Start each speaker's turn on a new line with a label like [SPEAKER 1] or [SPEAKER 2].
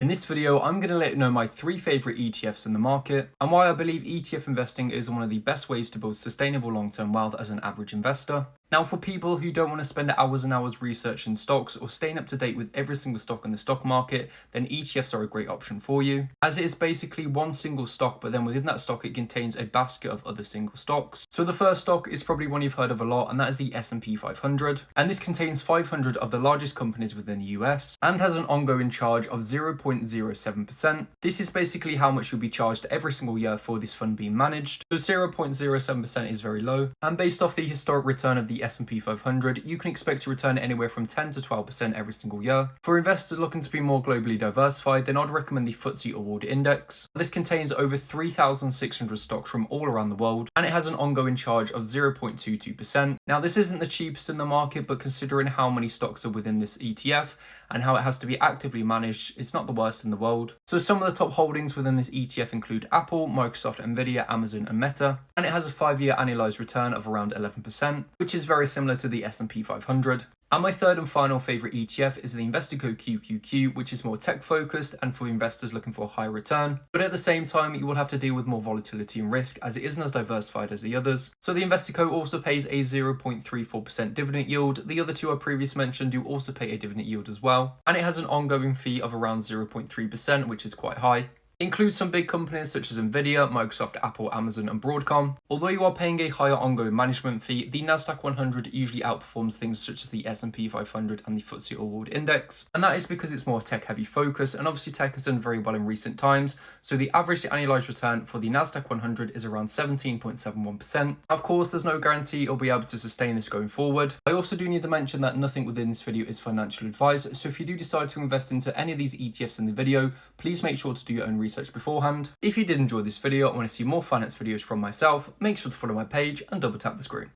[SPEAKER 1] In this video, I'm going to let you know my 3 favourite ETFs in the market and why I believe ETF investing is one of the best ways to build sustainable long-term wealth as an average investor. Now, for people who don't want to spend hours and hours researching stocks or staying up to date with every single stock in the stock market, then ETFs are a great option for you, as it is basically one single stock, but then within that stock it contains a basket of other single stocks. So the first stock is probably one you've heard of a lot, and that is the S&P 500, and this contains 500 of the largest companies within the US and has an ongoing charge of 0.07%. This is basically how much you'll be charged every single year for this fund being managed. So 0.07% is very low, and based off the historic return of the S&P 500, you can expect to return anywhere from 10 to 12% every single year. For investors looking to be more globally diversified, then I'd recommend the Footsie Index. This contains over 3,600 stocks from all around the world, and it has an ongoing charge of 0.22%. Now, this isn't the cheapest in the market, but considering how many stocks are within this ETF and how it has to be actively managed, it's not the worst in the world. So some of the top holdings within this ETF include Apple, Microsoft, Nvidia, Amazon, and Meta, and it has a 5-year annualized return of around 11%, which is very similar to the S&P 500. And my third and final favourite ETF is the Investico QQQ, which is more tech focused and for investors looking for a high return. But at the same time, you will have to deal with more volatility and risk as it isn't as diversified as the others. So the Investico also pays a 0.34% dividend yield. The other two I previously mentioned do also pay a dividend yield as well. And it has an ongoing fee of around 0.3%, which is quite high. Includes some big companies such as Nvidia, Microsoft, Apple, Amazon, and Broadcom. Although you are paying a higher ongoing management fee, the Nasdaq 100 usually outperforms things such as the S&P 500 and the Footsie Index, and that is because it's more tech-heavy focus, and obviously tech has done very well in recent times. So the average annualized return for the Nasdaq 100 is around 17.71%. Of course, there's no guarantee you'll be able to sustain this going forward. I also do need to mention that nothing within this video is financial advice, so if you do decide to invest into any of these ETFs in the video, please make sure to do your own research beforehand. If you did enjoy this video and want to see more finance videos from myself, make sure to follow my page and double tap the screen.